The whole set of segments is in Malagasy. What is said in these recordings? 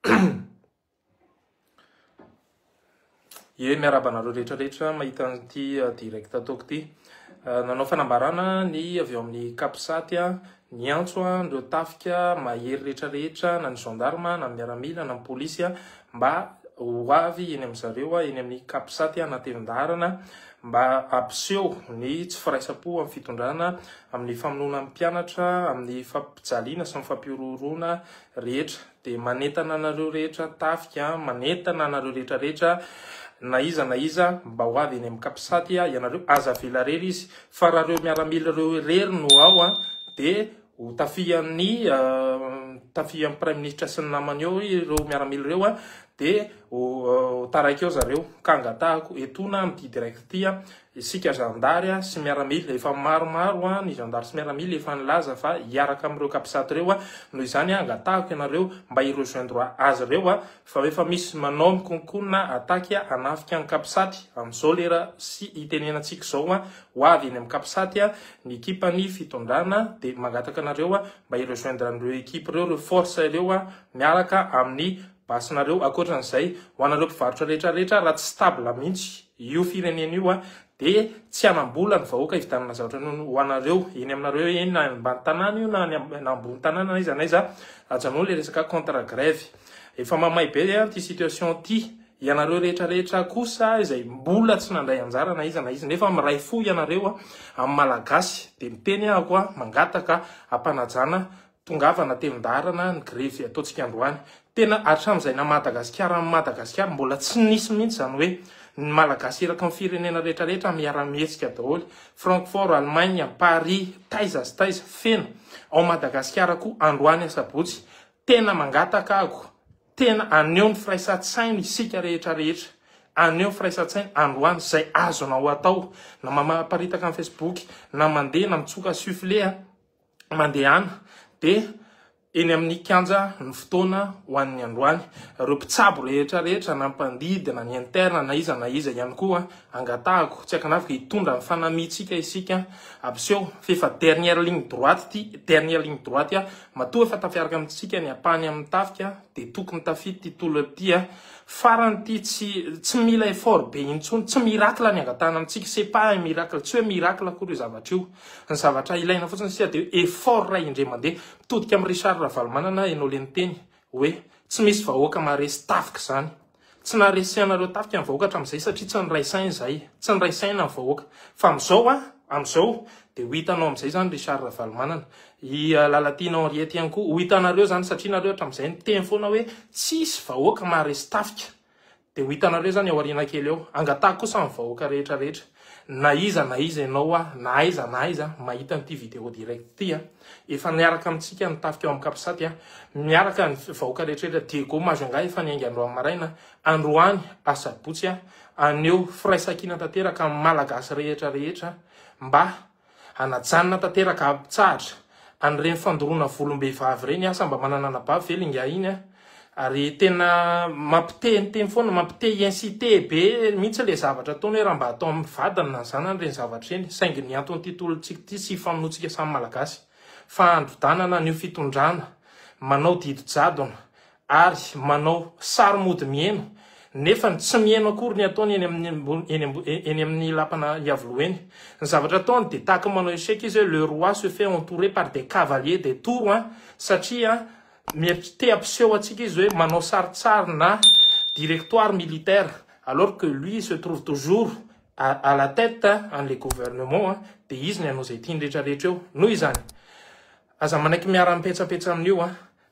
Ie miarabanareo rehetrarehetra mahita an'ity direct ataoko ity. Nanao fanambarana ny avy eo amin'ny kapisatya ny antso ndreo tafika mahery rehetrarehetra na ny gendarme na ny miaramila na ny polisy mba ho avy eny amin'zareo eny amin'ny kapisatya anatevindarana mba ampiseho ny tsy firaisapo amin'ny fitondrana amin'ny famonoana amin'ny mpianatra amin'ny fampijaliana sy ny fampiororona rehetra de manentana anareo rehetra tafika manentana anareo rehetrarehetra na iza mba ho avy eny amin'ny kapisatya ianareo aza vela rery izy fa raha reo miaramila reo rery no ao de ho tafian'ny prime ministre sy ny namany eo ireo miaramila reo de taraiky eo zareo ka angatahako etona amin'ity direct ty isika zandary sy miaramila efa maromaro ny zandary sy miaramila efa nilaza fa hiaraka amin'ireo kapisaty reo noho izany angatahako ianareo mba irejoindre azy reo fa efa misy manao mikonkona ataky anafika ny kapisaty amin'izao lera sy itenenantsika zao ho avy eny amin'ny kapisaty ny ekipany fitondrana de mangataka anareo mba irejoindre an'ireo ekipe reo force reo miaraka amin'ny basinareo akoatran'izay ho anareo mpivarotra rehetrarehetra raha tsy stable mihitsy io firenena io de tsy anambola ny vahoaka hividanana zavatra ho anareo eny aminareo eny na ambany tanàna io na ambony tanàna na iza ajanao le resaka contre grève efa mamay be ty situation ty ianareo rehetrarehetra kosa izay mbola tsy nandray anjara na iza nefa miray fo ianareo amin'ny malagasy de miteny ahako mangataka ampanajana tongavana tevindarana ny grevy ataontsika androany tena atram'izay na Madagasikara mbola tsy nisy mihitsy zany hoe ny malagasy eraka amin'ny firenena rehetrarehetra miara-mihetsika daholo Francfort Allemagne Paris taiza feno ao Madagasikara koa androany asabotsy tena mangataka ako tena aneo ny firaisan-tsainy isika rehetrarehetra aneo firaisan-tsainy androany zay azonao atao na mamaparitaka amin'ny Facebook na mandeha na mitsoka suffle mandehana de eny amin'ny kanja ny fotoana ho an'ny androany reo mpitsabo rehetrarehetra na mpandidina ny interne na iza ihany koa angatahako tsy akanafika hitondra ny fanamitsika isika ampiseho fefa dernière ligne droite matoa efa tafiaraka amintsika ny apany amin'ny tafika de tokony tafity ty tolo ty farany ty tsy mila effort be intsony tsy miracle ny angatahana amintsika c'est pas un miracle tsy hoe miracle akory io zavatra io ny zavatra ilaina fotsiny sia de effort ray indre mandeha mitodika amin'ny Richard Ravalomanana enao le niteny hoe tsy misy vahoaka maharesy tafika zany tsy naharesy anareo tafika ny vahoaka hatram'izay satria tsy niraisainy zay tsy niraisaina ny vahoaka fa am'izao de ho hitanao am'izay zany Richard Ravalomanana i Lalatina Henriette ihany koa ho hitanareo zany satria nareo hatram'izay niteny foana hoe tsisy vahoaka maharesy tafika de ho hitanareo zany ao aoriana kely eo angatahako kosa ny vahoaka rehetrarehetra na iza ianao na aiza mahita n'ity vidéo direct ty efa niaraka amintsika ny tafika eo amin'ny kapisaty miaraka ny vahoaka rehetrarehetra Diego Majonga efa niainga androany maraina androany asabotsy aneo firaisakina tanteraka amin'ny malagasy rehetrarehetra mba anajanona tanteraka abitsahatra an'ireny fandoroana volom-behivavy reny asa mba manana anabavy velinga iny ary tena mampiteny foana mampite incité be mihitsy le zavatra ataony hoe raha mba atao amin'ny vadiny na zanany reny zavatra eny saingy ny antony titolotsika ty sy famonotsika samy malagasy fa androdanana ny fitondrana manao dido-jadona ary manao sary mody mieno nefa tsy mieno akory ny ataony eny amin'ny lapana iavolo eny ny zavatra ataony de tahaka manao échec izy hoe le roi se fait entourer par des cavaliers des tours satria te ampiseho atsika izy hoe manao saritsary na directoire militaire alors que lui se trouve toujours à la tête an'le gouvernement de izy ny anao zay tiany rehetrarehetra eo noho izany aza manaiky miara-mipetsapetsa amin'io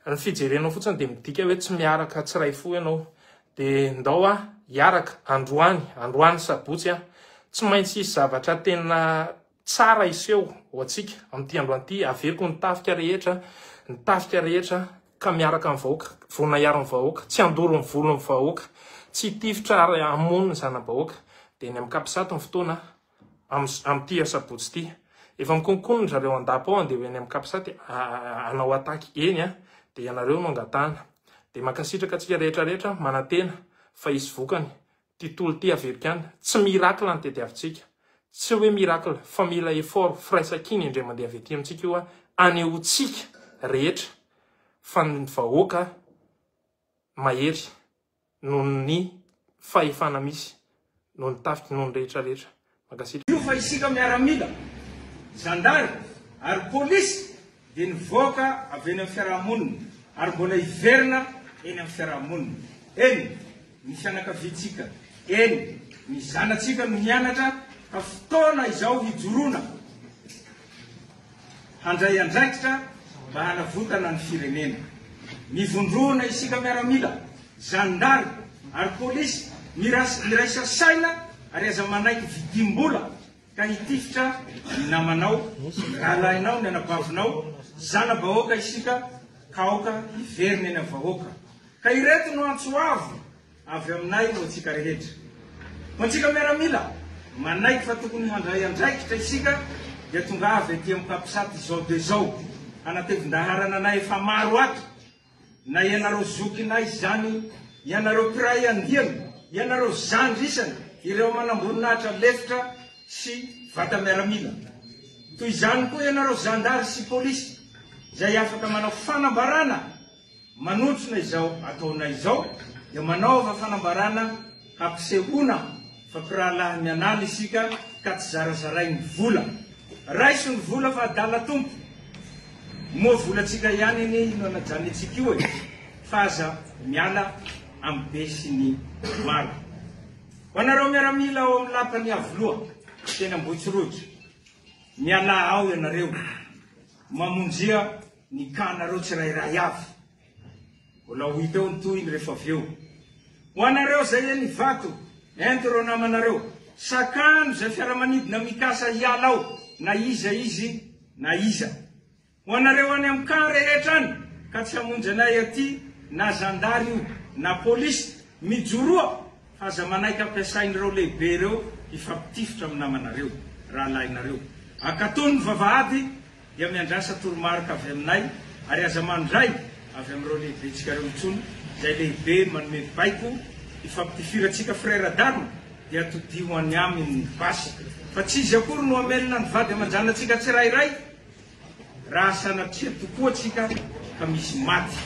ny fijerenao fotsiny de midika hoe tsy miaraka tsy ray fo ianao de ndao hiaraka androany sabotsy tsy maintsy isy zavatra tena tsara iseho ho atsika amin'ity androany ty averiko ny tafika rehetra ka miaraka amin'ny vahoaka vonaiaro ny vahoaka tsy andoro ny volo ny vahoaka tsy tifitra ary amoniny zana-bahoaka de ny amin'ny kapisaty ny fotoana amin'ity asabotsy ty efa mikonkoniny zareo andapo ao de eny amin'ny kapisaty anao ataky eny de ianareo no angatahana de makasitraka atsika rehetrarehetra manantena fa isy vokany ty tolo ty averika any tsy miracle ny tediavitsika tsy hoe miracle fa mila effort firaisakiny indray mandeha avy ety amintsika io anehotsika rehetra fa ny vahoaka mahery noho ny fahefana misy noho ny tafiky noho ny rehetrarehetra makasitra io fa isika miaramila zandary ary polisy dia nivoaka avy eny amin'ny fiarahamonina ary mbola hiverina eny amin'ny fiarahamonina eny ny fianakaviantsika eny ny zanatsika no mianatra ka fotoana izao hijoroana handray andraikitra mba hanavotana ny firenena mivondroana isika miaramila zandary ary polisy miraisa saina ary aza manaiky vidimbola ka hitifitra ny namanao rahalahinao ny anabavinao zana-bahoaka isika kaoka hiverina eny amin'ny vahoaka ka ireto no antsoavo avy aminay no atsika rehetra ho antsika miaramila manaiky fa tokony handray andraikitra isika dia tonga avy aty amin'ny kapisaty zao de zao anatevin-daharana anay efa maro ato na ianareo zokinay zany ianareo piray andiana ianareo zandry isany ireo manamboninahitra lefitra sy vata miaramila toy izany koa ianareo zandary sy polisy izay afaka manao fanambarana manotrona izao ataonay izao dia manaova fanambarana hampisehoana fa pirahalahy mianala isika ka tsy zarazaray ny vola raiso ny vola fa adala tompo moa volatsika ihany iny no anajany atsika io e fa aza miala amin'ny be sy ny maro ho anareo miaramila ao amin'ny lapany avoloa tena ambotsirotra miala ao ianareo mamonjea ny kanareo tsirairay avy mbola ho hita eo ny toy iny rehefa avy eo ho anareo zay eny vato ento reo namanareo sakano zay fiaramanidina mikasa hiala ao na iza izy na iza ho anareo any amin'ny kan rehetra any ka tsy hamonjy anay aty na zandary io na polisy mijoroa fa aza manaiky ampiasain'ireo lehibe reo hifampitifitra amin'ny namanareo rahalahinareo akatony ny vavahady dia miandrasa toromarika avy aminay ary aza mandray avy amin'ireo lehibentsika reo itsony zay lehibe manome baiko hifampitifiratsika frera darma dia todio any aminy basy fa tsy izy akory no amelona ny vady amanjanatsika tsirairay raha sanatria tokoa atsika ka misy maty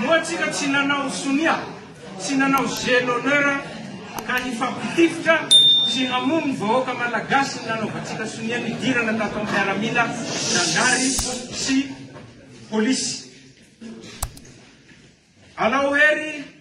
moa tsika tsy nanao sonia tsy nanao gelonneur ka hifampitifitra sy hamono ny vahoaka malagasy ny nanaovantsika sonia nidirana tato amin'ny miaramila zandary sy polisy alao hery